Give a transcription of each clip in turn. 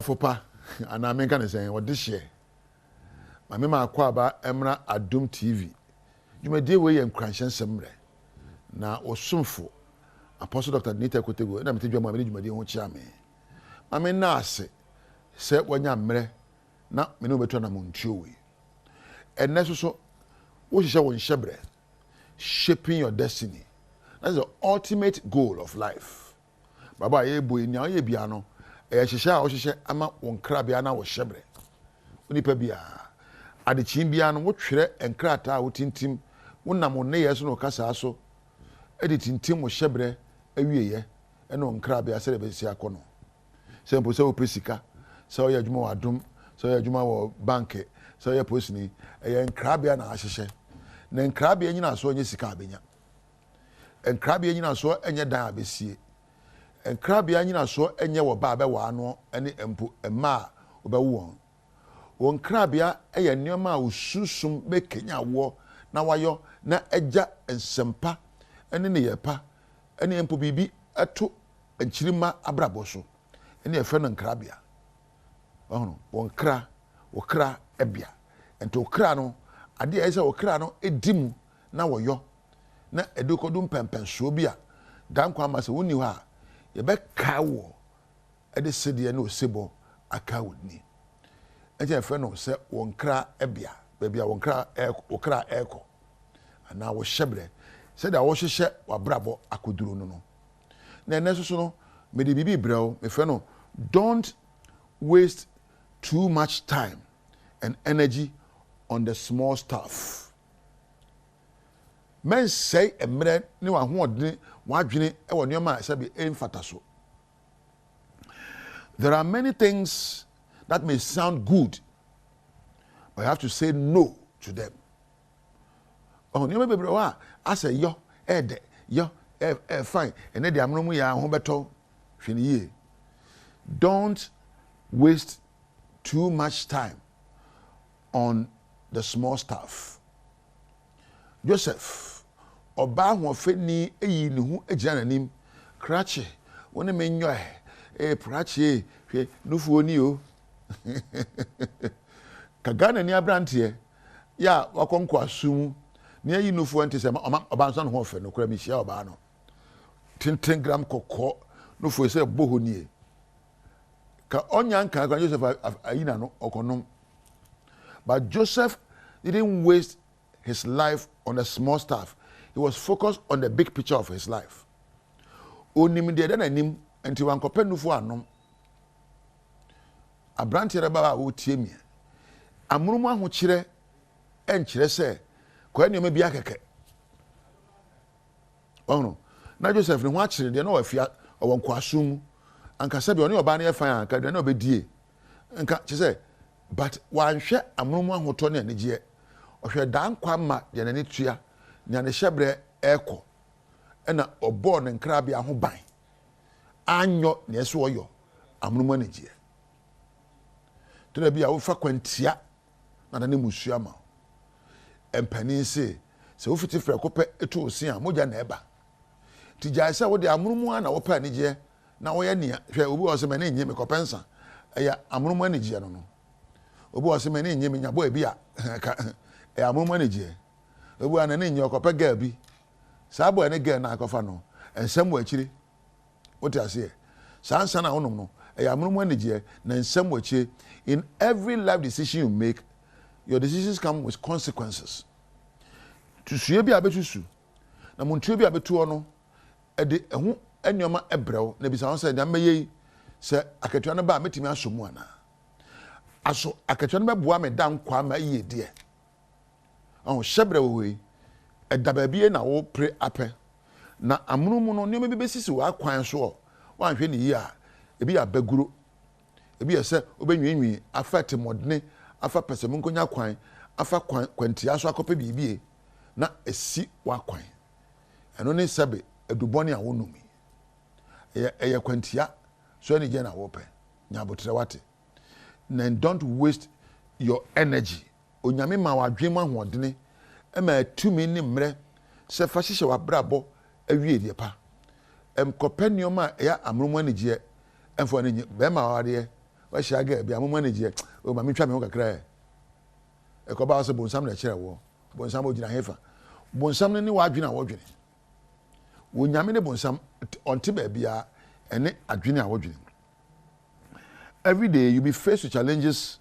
Fopa and I mean saying what this year. My mema akwaba emra Adom TV. You may deal with Nkuranhyensem na osumfo Apostle Dr. Nita Kotego na metedwa ma me dwumadi ho chia me. Ma me na ase se wanya mre na me no beto na montuo we. Enne so wo hihye won hyebre shaping your destiny. That's the ultimate goal of life. Baba ye boy nya ye bia no e hihye a wo hihye ama won krabia na wo hyebre. Onipa bia adechim bia no wo twere enkrata wo tintim wonam ne yeso no kasa so editintim wo hyebre awieye ene on krabia se be si akono se mpo se wo pesika se wo ye adwuma wo Adom se wo ye adwuma wo bank se wo ye posini e nkrabia na ahyehyɛ na nkrabia nyina so onye sika abenya nkrabia nyina so enye dan abesie nkrabia nyina so enye wo ba abewa ano ene mpo ema obewo won krabia eye nneoma a osusum be kenya wo na wayo na eja ensempa ene ne yepa ene mpo bibi eto enchirima abrabo so ene efe no nkrabia ohono won kra wo kra ebia ento kra no ade a isa wo kra no edimu na woyo na edukodum pempenso bia dan kwa ma se woni ho a ye be ka wo ede sedie na osebo aka woni eje efe no se won kra ebia bia won kra wo kra eko ana wo hyebre se da wo hyehye wabrabo akoduro no na eneso so no me de bibi brɛw me fe no don't waste too much time and energy on the small stuff. Men say emre ni wa hoodene wadwene e wo nneoma say be emfata so. There are many things that may sound good, but you have to say no to them. Oh, nneoma bebre wa ase yo ede yo fine ene de amno ya ho beto hwene ye. Don't waste too much time on the small stuff. Joseph oba ho feni eyi ne hu agyina nanim krache woni menyo prache hwe nufuo ni o kagana ni abrante ya wakonko asum ni ayi nufuo ntese oba nso no ho fe no kura mi hia oba no 10 gram kokko nufuo se boho nie ka onyanka ka Joseph ayina no okonom. But Joseph didn't waste his life on the small stuff. He was focused on the big picture of his life. Onim de na nim enti wankope nufu anom. Abrante reba wo tie mi. Amurumu ahokyere enkyere se ko enioma bi akeke. Ono na Joseph ne ho akyere de na wafia owonko asum. Anka sabe oni oba na ye fan anka de na obedie. Anka kyese but wanhwe amurumu ahoto ne anigye ohwe dan kwa ma de nani tua nya ne hyebre eko ena obo ne nkrabia ho ban anyo ne so oyo amurumu anigye to bia wo fa kwantia na ne musua ma empani se wo fiti frɛ kopɛ etu osia moja na eba ti gya se wo de amurumu ana wo pa anigye na wo ye ne hwɛ obi wo se me ne nye me kopensa eya amurumu anigye no obi wo se me ne nye me nya bo ebi a amurumu anigye obi ana ne nye okopa girl bi saa boy ne girl na akofa no ensem wa akire wote ase sansa na wonom no amurumu anigye na ensem wa akire. In every life decision you make, your decisions come with consequences. To sue bi abetusu na montuo bi abetu no ede ehu ennyoma ebrew na bisa won say na meye se akatua no ba metimi asomu ana aso akatua no beboa me dan kwa ma iye de oh hyebre we edaba bie na wo pre ape na amurumu no nneoma bi besisi wa kwan so wa hwe ne yi a ebi abaguro ebi ese obenwenwi afate modne afa pesem nkonya kwan afa kwantia so akope bibie na esi wa kwan eno ne sebe eduboni a wonumi eye kwantia so ne je na wo pe nya botre wate. And don't waste your energy. Onyame ma wadwen ma hodene e ma tumi ni mre se fa hihye wabrabo awie de pa em kopanioma ya amrumu anigye emfo anigye be ma ware wa hia ga bia mo manage o ma me twa me ho kakra e ko ba so bonsam na kire wo bonsam o gina hefa bonsam ne wa adwene a wo dwene wo nyame ne bonsam onte ba bia ene adwene a wo dwene. Every day you be faced with challenges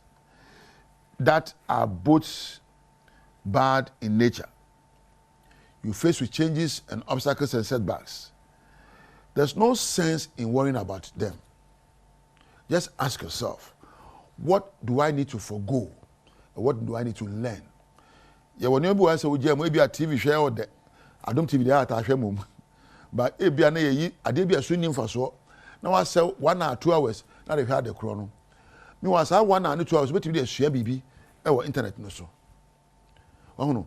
that are both bad in nature. You face with changes and obstacles and setbacks. There's no sense in worrying about them. Just ask yourself, what do I need to forgo? And what do I need to learn? You will never say, maybe a TV show or the Adom TV there at a mum. But if you are a debut a swinging for so, now I sell 1 or 2 hours, now they've had the chrono. Me was 1 or 2 hours, but to be a share BB or internet no so. Oh no,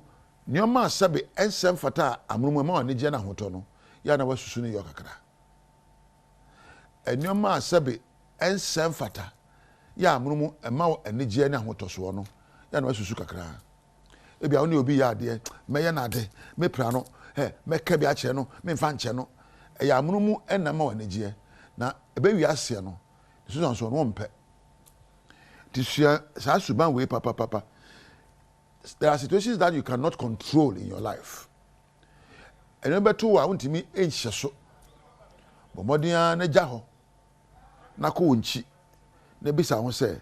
Nyoma Sabi and Sam Fata, a mumma and Nijana Hotono, Yana was soon in Yorkakra. And Nyoma Sabi and Sam Fata, Ya Mumu and Mao and Nijana Hotoswano, Yana was Susukakra. Maybe I only be ya dear, Mayanade, me prano, me cabia channel, me fan channel, a Yamumu and Namo and Nijia. Now, a baby Asiano, this is on one pet. This year, Sasuban way, papa. There are situations that you cannot control in your life. And number 2, I want to me ain't so. But Modia Nejaho Nakunchi Nebisa won't say,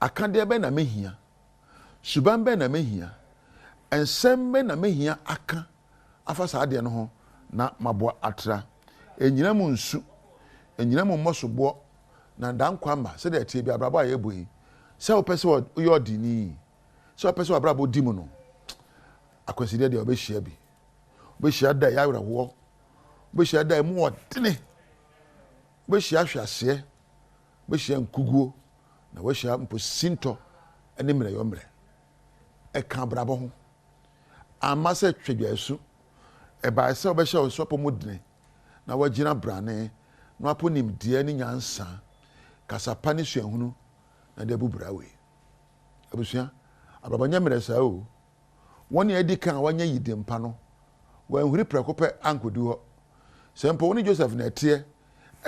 I can't dare ben a me here. Suban ben a me here. And send ben a me here, aka. Afas Adiano, na mabwa atra. And Yinamun su, and Yinamun Mosubo, Nandam Kwamba, said that Tibia Braba Ebui. So, person, your dini. So a person abrabo dimono. I consider the obeshiabi. Beshia da ya wo. Beshia da mu odene. Beshia hwase. Beshia nkuguo. Na weshia mpo sinto ene mre yo mre. E kan brabo ho. Amase twedwa asu. E ba se obehia osopo modene. Na wagina brane. No aponim de ni nyansa. Kasapa ni suahunu na de bubrawe. Abusua ababanya mresa o woni edi kan wanya yidempa no wan huri prekope ankodu ho sempo woni Joseph na tie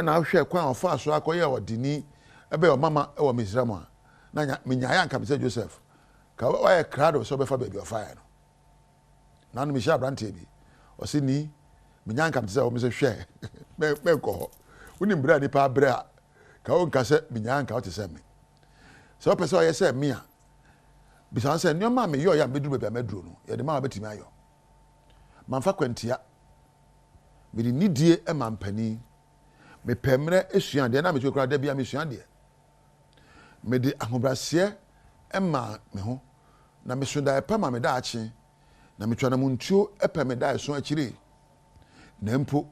na ahwe kwan ofa aso akoye odini ebe o mama e wo Misraim a na menya ya nka be Joseph ka wa ye krado so be fa baby ofa ya no na no mi sha brante bi o se ni menya nka be se o mi se hwe me ko ho woni mbra ni pa bra ka o nka se menya nka o te se me so pese o ye se me a bisan se nyoma me yo ya meduru be meduru no ye de ma betimi ayo manfa kwantia me di nidie e mampani me pemre esuan de na me twekura da bia me suan de me di ahobrase e ma me ho na me sunda e pa ma me da achi na me twana muntuo e pa me da so akire na mpo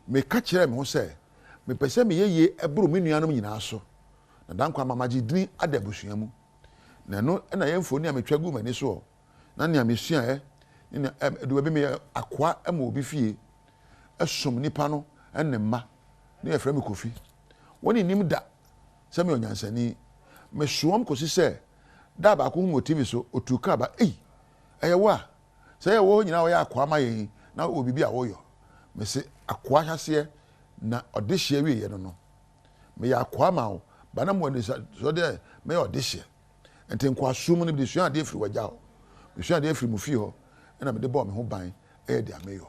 me ka kire me ho se me pese me yeye e buru me nuanom nyina so na dankwa mamaji dini adabusuan mu na no na yemfo ni ametwa gu mani so na ne amesua ni do be me akwa ma obi fie esom nipa no enne ma ne yefra me kofi woni nim da se me onyansani me soom kosi se da ba ko hu TV so otuka ba eyewa se ye wo nyina wo ya akwa ma yen na obi bi a wo yo me se akwa hase na odehye wi ye no me ya akwa ma wo ba na mo ni so de me odehye enti nkwa sum no bi sua ade afiri wagya ho sua ade afiri mu fi ho na me de bo me ho ban de ameyo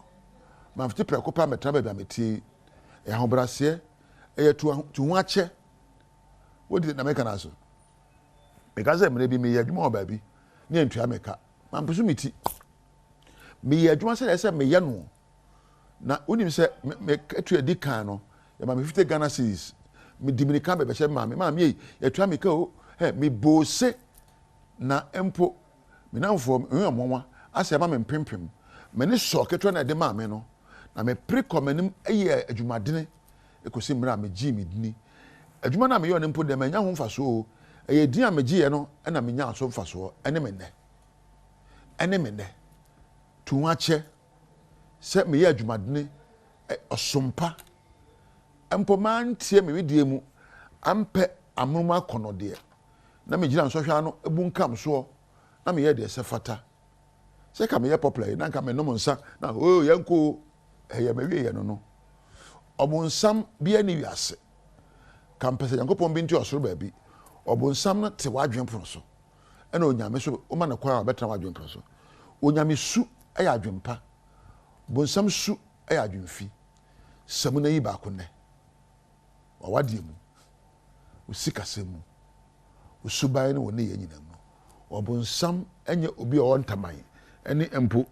man fiti prekopa metra ba ameti e ho brase e tu hu ache wodi na meka na so because me bi me yadwuma o ba bi ne ntua meka man pusu miti me yadwuma se me ye no na unim se me etu edi kan no ya ma me 50 Ghana cedis me diminikan be che ma me ye tua meka o me bose na empo me namfo nwa ase ma me mpempem me ne so ketwa na de ma me no na me prekomanim eye adwumadene ekosi mra me gi me dini adwuma na me yo ne mpo de me nya ho mfaso eye din a me gi ye no na me nya aso mfaso ene me ne tu ache se me ye adwumadene osompa empo man tie me widie mu ampe amruma konode na me gina nso hwa no ebunkam so na me ye de se fata se ka me ye popular na ka me no nsa na yanko ye me wie ye no obunsam bia ni wiase ka mpese yankopon bi nti osoro ba bi ɔbonsam no te wadwen pono so ɛna onyame so woma ne kwan a ɔbɛtena wadwen pono so onyame su ɛyɛ adwempa bonsam su ɛyɛ adwemfi sɛm na yi baako nnɛ wawadeɛ mu osi kasa mu osuban no wɔ ne yɛ nyina mu ɔbonsam ɛnyɛ obi a ɔwɔ ntaman ɛne mpo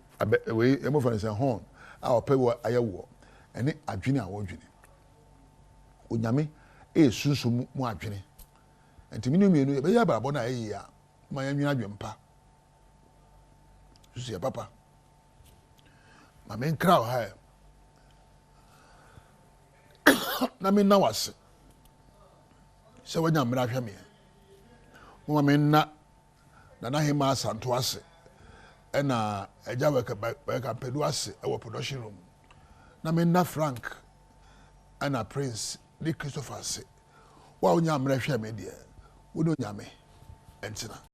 wei ɛmɔfa ne sɛ hɔn a ɔpɛ wɔ ayɛ wɔ ɛne adwene a wɔdwene onyame ɛyɛ sunsun mu adwene nti mene mmienu yɛbɛyɛ abrabɔ no a ɛyɛ a ma yɛnwene adwempa susu yɛ papa ma menkra wɔ ha na menna wase sɛ wanya mmara hwɛ meɛ moma menna nanahema asanto ase ɛna agya wɛkampɛdu ase ɛwɔ production room na menna Frank ɛna Prince ne Christopher ase wa wonya mmara hwɛ me deɛ wo no nyame ɛntena